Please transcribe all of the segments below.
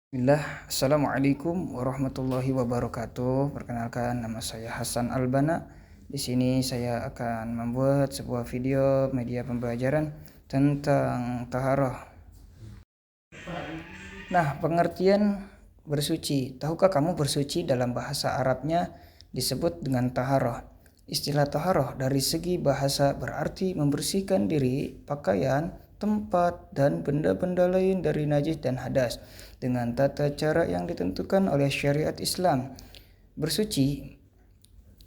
Bismillah, Assalamualaikum warahmatullahi wabarakatuh. Perkenalkan, nama saya Hasan Albana. Di sini saya akan membuat sebuah video media pembelajaran tentang taharah. Nah, pengertian bersuci. Tahukah kamu bersuci dalam bahasa Arabnya disebut dengan taharah? Istilah taharah dari segi bahasa berarti membersihkan diri, pakaian, tempat, dan benda-benda lain dari najis dan hadas dengan tata cara yang ditentukan oleh syariat Islam. Bersuci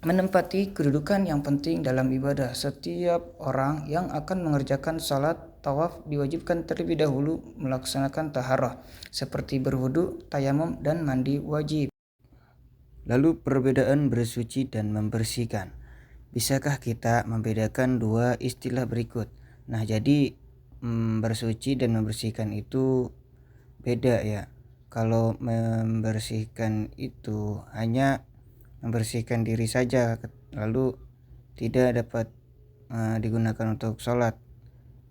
menempati kedudukan yang penting dalam ibadah. Setiap orang yang akan mengerjakan salat tawaf diwajibkan terlebih dahulu melaksanakan taharah seperti berwudu, tayamum, dan mandi wajib. Lalu perbedaan bersuci dan membersihkan. Bisakah kita membedakan dua istilah berikut? Nah, jadi bersuci dan membersihkan itu beda ya. Kalau membersihkan itu hanya membersihkan diri saja, lalu tidak dapat digunakan untuk sholat.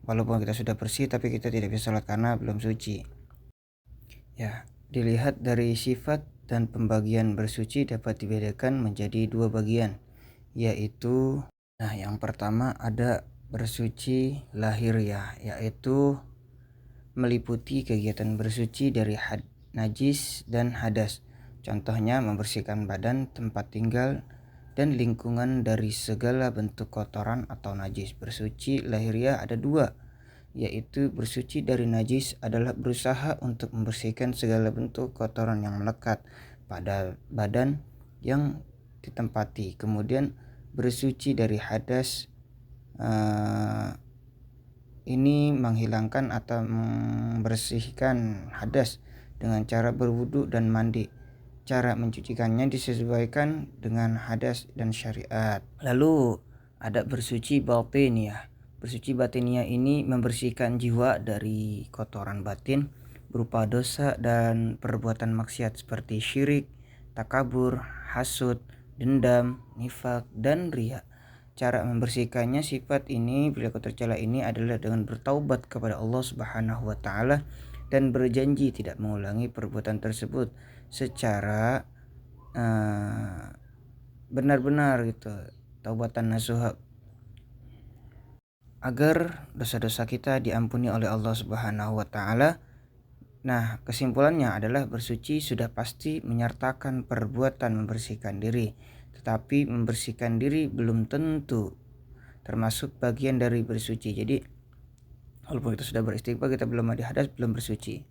Walaupun kita sudah bersih tapi kita tidak bisa sholat karena belum suci. Ya, dilihat dari sifat dan pembagian bersuci dapat dibedakan menjadi dua bagian, yaitu yang pertama ada bersuci lahiriah, yaitu meliputi kegiatan bersuci dari najis dan hadas. Contohnya membersihkan badan, tempat tinggal, dan lingkungan dari segala bentuk kotoran atau najis. Bersuci lahiriah ada dua, yaitu bersuci dari najis adalah berusaha untuk membersihkan segala bentuk kotoran yang melekat pada badan yang ditempati. Kemudian bersuci dari hadas ini menghilangkan atau membersihkan hadas dengan cara berwudu dan mandi. Cara mencucikannya disesuaikan dengan hadas dan syariat. Lalu ada bersuci batiniah. Bersuci batiniah ini membersihkan jiwa dari kotoran batin berupa dosa dan perbuatan maksiat seperti syirik, takabur, hasud, dendam, nifak, dan riya. Cara membersihkannya sifat ini bila tercela ini adalah dengan bertaubat kepada Allah Subhanahu wa taala dan berjanji tidak mengulangi perbuatan tersebut secara benar-benar gitu, taubatan nasuha, agar dosa-dosa kita diampuni oleh Allah Subhanahu wa taala. Nah, kesimpulannya adalah bersuci sudah pasti menyertakan perbuatan membersihkan diri, tetapi membersihkan diri belum tentu termasuk bagian dari bersuci. Jadi walaupun kita sudah beristighfar, kita belum mandi hadas, belum bersuci.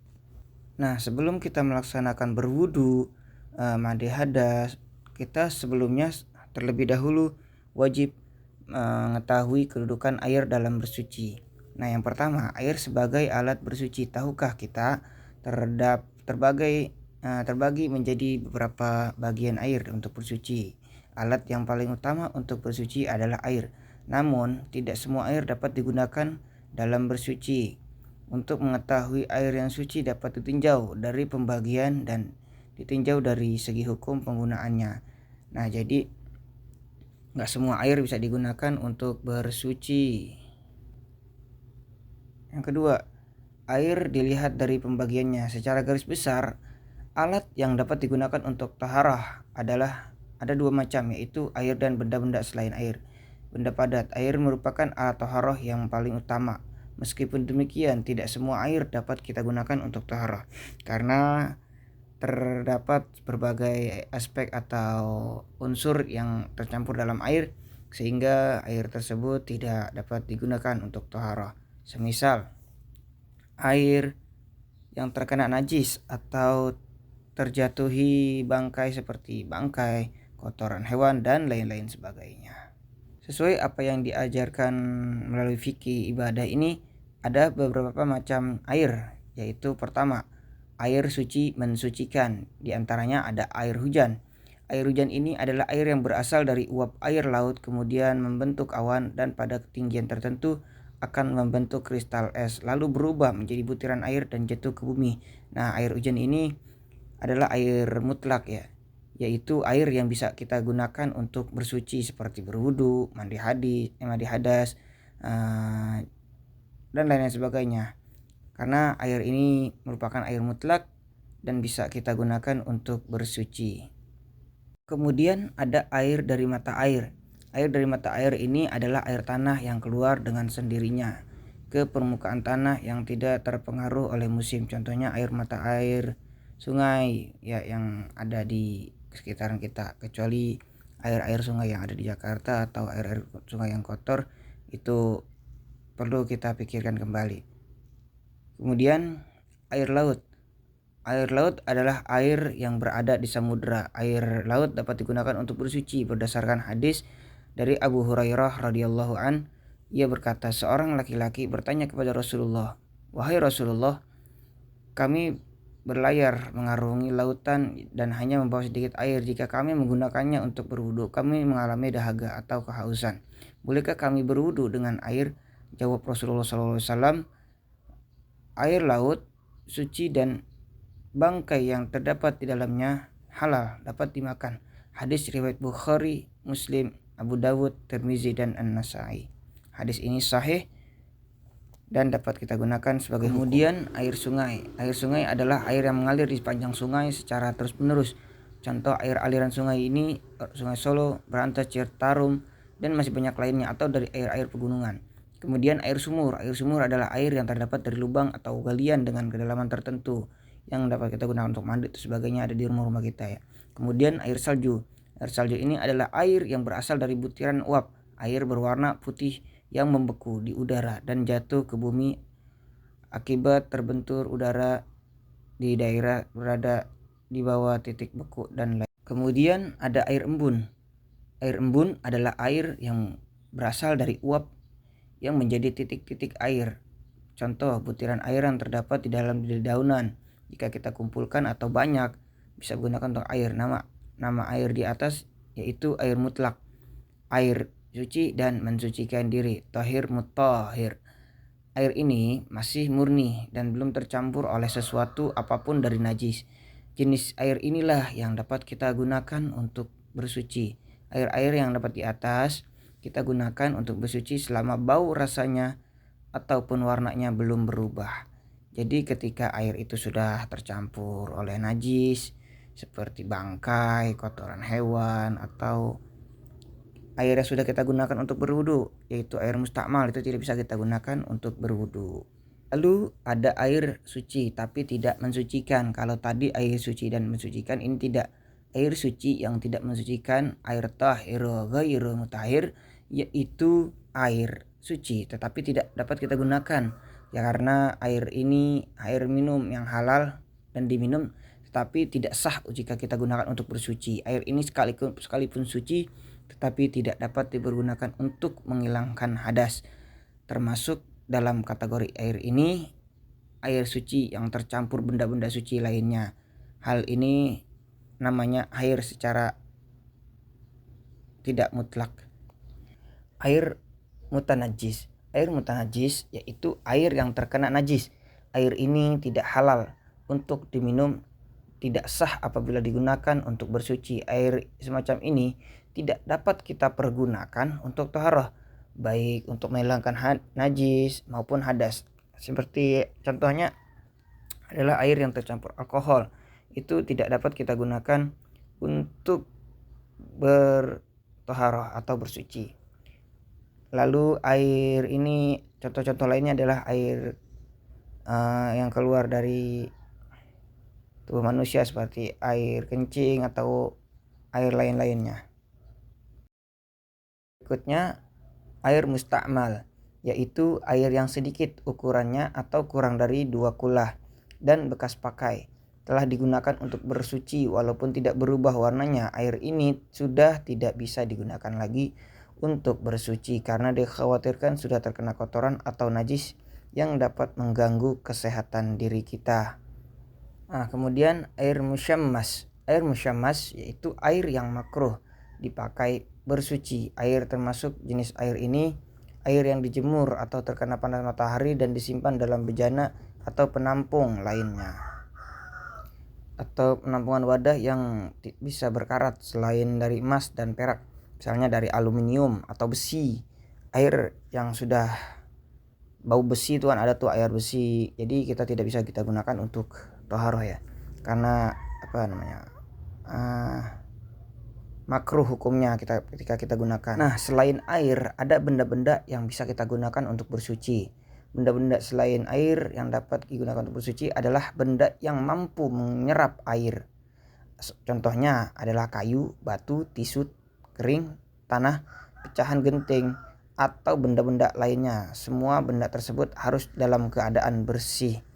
Nah, sebelum kita melaksanakan berwudu, mandi hadas, kita sebelumnya terlebih dahulu wajib mengetahui kedudukan air dalam bersuci. Nah, yang pertama, air sebagai alat bersuci. Tahukah kita terbagi menjadi beberapa bagian air untuk bersuci. Alat yang paling utama untuk bersuci adalah air. Namun, tidak semua air dapat digunakan dalam bersuci. Untuk mengetahui air yang suci dapat ditinjau dari pembagian dan ditinjau dari segi hukum penggunaannya. Nah, jadi nggak semua air bisa digunakan untuk bersuci. Yang kedua, air dilihat dari pembagiannya. Secara garis besar, alat yang dapat digunakan untuk taharah adalah ada dua macam, yaitu air dan benda-benda selain air. Benda padat, air merupakan alat taharah yang paling utama. Meskipun demikian, tidak semua air dapat kita gunakan untuk taharah karena terdapat berbagai aspek atau unsur yang tercampur dalam air sehingga air tersebut tidak dapat digunakan untuk taharah. Semisal air yang terkena najis atau terjatuhi bangkai seperti bangkai, kotoran hewan, dan lain-lain sebagainya. Sesuai apa yang diajarkan melalui fikih ibadah ini, ada beberapa macam air, yaitu pertama, air suci mensucikan. Di antaranya ada air hujan. Air hujan ini adalah air yang berasal dari uap air laut kemudian membentuk awan dan pada ketinggian tertentu akan membentuk kristal es lalu berubah menjadi butiran air dan jatuh ke bumi. Nah, air hujan ini adalah air mutlak ya, yaitu air yang bisa kita gunakan untuk bersuci seperti berwudu, mandi hadas, dan lain-lain sebagainya. Karena air ini merupakan air mutlak, dan bisa kita gunakan untuk bersuci. Kemudian ada air dari mata air. Air dari mata air ini adalah air tanah yang keluar dengan sendirinya ke permukaan tanah yang tidak terpengaruh oleh musim. Contohnya air mata air sungai ya yang ada di sekitaran kita, kecuali air-air sungai yang ada di Jakarta atau air-air sungai yang kotor, itu perlu kita pikirkan kembali. Kemudian air laut. Air laut adalah air yang berada di samudera. Air laut dapat digunakan untuk bersuci berdasarkan hadis dari Abu Hurairah radhiyallahu an. Ia berkata, seorang laki-laki bertanya kepada Rasulullah, "Wahai Rasulullah, kami berlayar mengarungi lautan dan hanya membawa sedikit air. Jika kami menggunakannya untuk berwudu, kami mengalami dahaga atau kehausan. Bolehkah kami berwudu dengan air?" Jawab Rasulullah SAW, "Air laut suci dan bangkai yang terdapat di dalamnya halal, dapat dimakan." Hadis riwayat Bukhari, Muslim, Abu Dawud, Tirmizi, dan An-Nasai. Hadis ini sahih dan dapat kita gunakan sebagai. Kemudian air sungai. Air sungai adalah air yang mengalir di sepanjang sungai secara terus-menerus. Contoh air aliran sungai ini Sungai Solo, Berantas, Citarum, dan masih banyak lainnya, atau dari air-air pegunungan. Kemudian air sumur. Air sumur adalah air yang terdapat dari lubang atau galian dengan kedalaman tertentu yang dapat kita gunakan untuk mandi dan sebagainya, ada di rumah-rumah kita ya. Kemudian air salju. Air salju ini adalah air yang berasal dari butiran uap. Air berwarna putih yang membeku di udara dan jatuh ke bumi akibat terbentur udara di daerah berada di bawah titik beku dan lain. Kemudian ada air embun. Air embun adalah air yang berasal dari uap yang menjadi titik-titik air. Contoh butiran air yang terdapat di dalam dedaunan. Jika kita kumpulkan atau banyak, bisa gunakan untuk air. Nama air di atas yaitu air mutlak, air suci dan mensucikan diri, tahir mutahhir. Air ini masih murni dan belum tercampur oleh sesuatu apapun dari najis. Jenis air inilah yang dapat kita gunakan untuk bersuci. Air-air yang dapat di atas kita gunakan untuk bersuci selama bau rasanya ataupun warnanya belum berubah. Jadi ketika air itu sudah tercampur oleh najis seperti bangkai, kotoran hewan, atau air yang sudah kita gunakan untuk berwudu, yaitu air mustakmal, itu tidak bisa kita gunakan untuk berwudu. Lalu ada air suci tapi tidak mensucikan. Kalau tadi air suci dan mensucikan, ini tidak. Air suci yang tidak mensucikan, air tahir ghairu mutahhir, yaitu air suci tetapi tidak dapat kita gunakan ya, karena air ini air minum yang halal dan diminum, tetapi tidak sah jika kita gunakan untuk bersuci. Air ini sekalipun suci tetapi tidak dapat dipergunakan untuk menghilangkan hadas. Termasuk dalam kategori air ini air suci yang tercampur benda-benda suci lainnya. Hal ini namanya air secara tidak mutlak. Air mutanajis. Air mutanajis yaitu air yang terkena najis. Air ini tidak halal untuk diminum, tidak sah apabila digunakan untuk bersuci. Air semacam ini tidak dapat kita pergunakan untuk taharah, baik untuk menghilangkan najis maupun hadas. Seperti contohnya adalah air yang tercampur alkohol. Itu tidak dapat kita gunakan untuk bertaharah atau bersuci. Lalu air ini, contoh-contoh lainnya adalah air yang keluar dari tubuh manusia seperti air kencing atau air lain-lainnya. Berikutnya air mustakmal, yaitu air yang sedikit ukurannya atau kurang dari 2 kulah dan bekas pakai, telah digunakan untuk bersuci walaupun tidak berubah warnanya. Air ini sudah tidak bisa digunakan lagi untuk bersuci karena dikhawatirkan sudah terkena kotoran atau najis yang dapat mengganggu kesehatan diri kita. Kemudian air musyammas. Air musyammas yaitu air yang makruh dipakai bersuci. Air termasuk jenis air ini air yang dijemur atau terkena panas matahari dan disimpan dalam bejana atau penampung lainnya, atau penampungan wadah yang bisa berkarat selain dari emas dan perak, misalnya dari aluminium atau besi. Air yang sudah bau besi itu kan ada tuh air besi, jadi kita tidak bisa kita gunakan untuk taharah ya. karena makruh hukumnya ketika kita gunakan. Nah, selain air ada benda-benda yang bisa kita gunakan untuk bersuci. Benda-benda selain air yang dapat digunakan untuk bersuci adalah benda yang mampu menyerap air. Contohnya adalah kayu, batu, tisu kering, tanah, pecahan genting, atau benda-benda lainnya. Semua benda tersebut harus dalam keadaan bersih.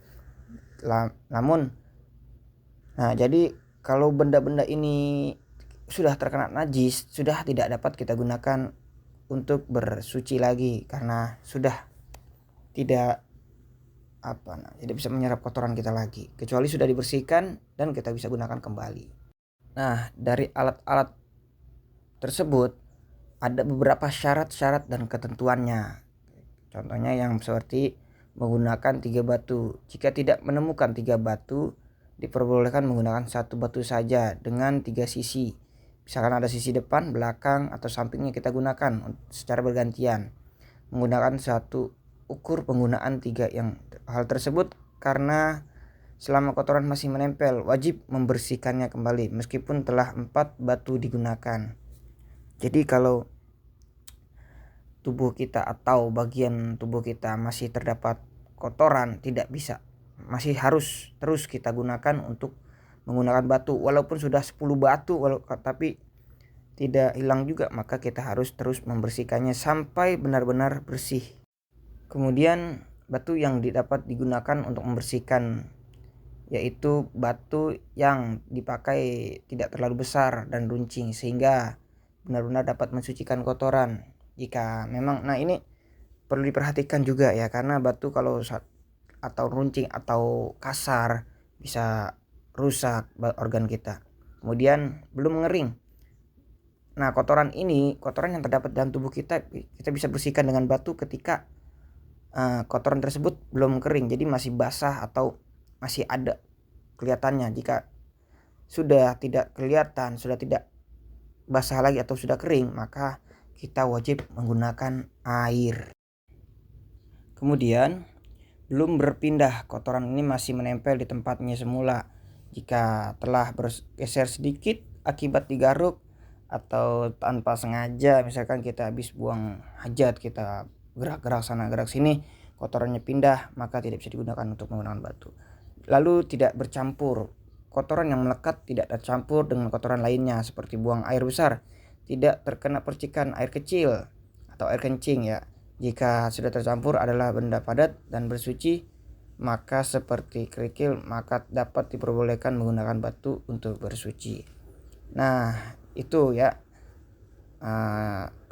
Jadi kalau benda-benda ini sudah terkena najis, sudah tidak dapat kita gunakan untuk bersuci lagi karena sudah tidak bisa menyerap kotoran kita lagi, kecuali sudah dibersihkan dan kita bisa gunakan kembali. Nah, dari alat-alat tersebut ada beberapa syarat-syarat dan ketentuannya. Contohnya yang seperti menggunakan 3 batu. Jika tidak menemukan 3 batu, diperbolehkan menggunakan 1 batu saja dengan 3 sisi. Misalkan ada sisi depan, belakang, atau sampingnya kita gunakan secara bergantian. Menggunakan 1 ukur penggunaan 3 yang hal tersebut karena selama kotoran masih menempel wajib membersihkannya kembali meskipun telah 4 batu digunakan. Jadi kalau tubuh kita atau bagian tubuh kita masih terdapat kotoran, tidak bisa, masih harus terus kita gunakan untuk menggunakan batu walaupun sudah 10 batu tapi tidak hilang juga, maka kita harus terus membersihkannya sampai benar-benar bersih. Kemudian batu yang dapat digunakan untuk membersihkan yaitu batu yang dipakai tidak terlalu besar dan runcing sehingga benar-benar dapat mensucikan kotoran. Jika memang ini perlu diperhatikan juga ya, karena batu kalau atau runcing atau kasar bisa rusak organ kita. Kemudian belum mengering. Nah, kotoran yang terdapat dalam tubuh kita bisa bersihkan dengan batu ketika kotoran tersebut belum kering, jadi masih basah atau masih ada kelihatannya. Jika sudah tidak kelihatan, sudah tidak basah lagi atau sudah kering, maka kita wajib menggunakan air. Kemudian belum berpindah, kotoran ini masih menempel di tempatnya semula. Jika telah bergeser sedikit akibat digaruk atau tanpa sengaja, misalkan kita habis buang hajat, kita gerak-gerak sana gerak sini, kotorannya pindah, maka tidak bisa digunakan untuk menggunakan batu. Lalu tidak bercampur, kotoran yang melekat tidak tercampur dengan kotoran lainnya seperti buang air besar, tidak terkena percikan air kecil atau air kencing ya. Jika sudah tercampur adalah benda padat dan bersuci, maka seperti kerikil, maka dapat diperbolehkan menggunakan batu untuk bersuci. Nah, itu ya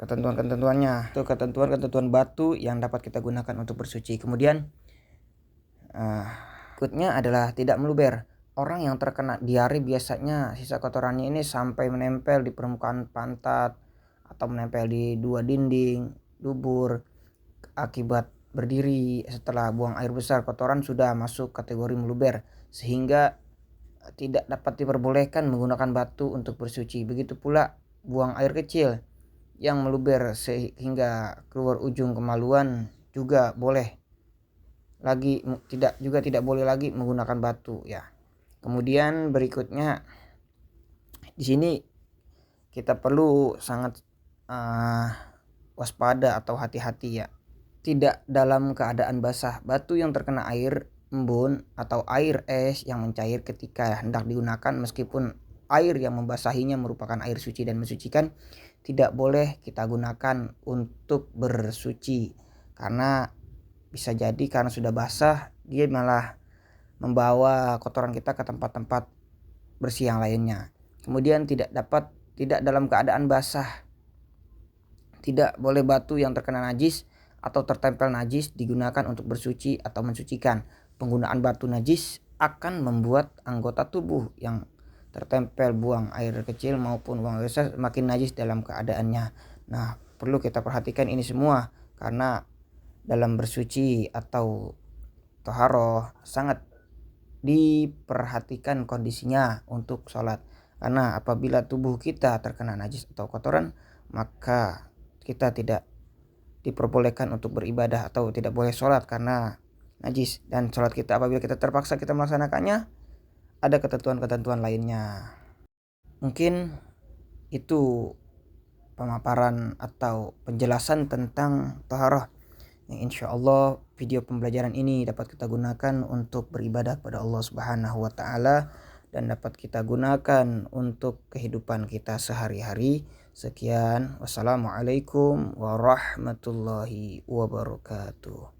ketentuan-ketentuannya. Itu ketentuan batu yang dapat kita gunakan untuk bersuci. Kemudian berikutnya adalah tidak meluber. Orang yang terkena diare biasanya sisa kotorannya ini sampai menempel di permukaan pantat atau menempel di 2 dinding dubur. Akibat berdiri setelah buang air besar, kotoran sudah masuk kategori meluber sehingga tidak dapat diperbolehkan menggunakan batu untuk bersuci. Begitu pula buang air kecil yang meluber sehingga keluar ujung kemaluan juga tidak boleh lagi menggunakan batu ya. Kemudian berikutnya di sini kita perlu sangat waspada atau hati-hati ya. Tidak dalam keadaan basah. Batu yang terkena air embun atau air es yang mencair ketika hendak digunakan meskipun air yang membasahinya merupakan air suci dan mensucikan, tidak boleh kita gunakan untuk bersuci karena bisa jadi karena sudah basah dia malah membawa kotoran kita ke tempat-tempat bersih yang lainnya. Kemudian tidak dalam keadaan basah. Tidak boleh batu yang terkena najis atau tertempel najis digunakan untuk bersuci atau mensucikan. Penggunaan batu najis akan membuat anggota tubuh yang tertempel buang air kecil maupun buang air besar makin najis dalam keadaannya. Nah, perlu kita perhatikan ini semua karena dalam bersuci atau toharoh sangat diperhatikan kondisinya untuk sholat. Karena apabila tubuh kita terkena najis atau kotoran, maka kita tidak diperbolehkan untuk beribadah atau tidak boleh sholat karena najis. Dan sholat kita apabila kita terpaksa kita melaksanakannya ada ketentuan-ketentuan lainnya. Mungkin itu pemaparan atau penjelasan tentang taharah yang insya Allah video pembelajaran ini dapat kita gunakan untuk beribadah kepada Allah Subhanahu wa Ta'ala dan dapat kita gunakan untuk kehidupan kita sehari-hari. Sekian, wassalamualaikum warahmatullahi wabarakatuh.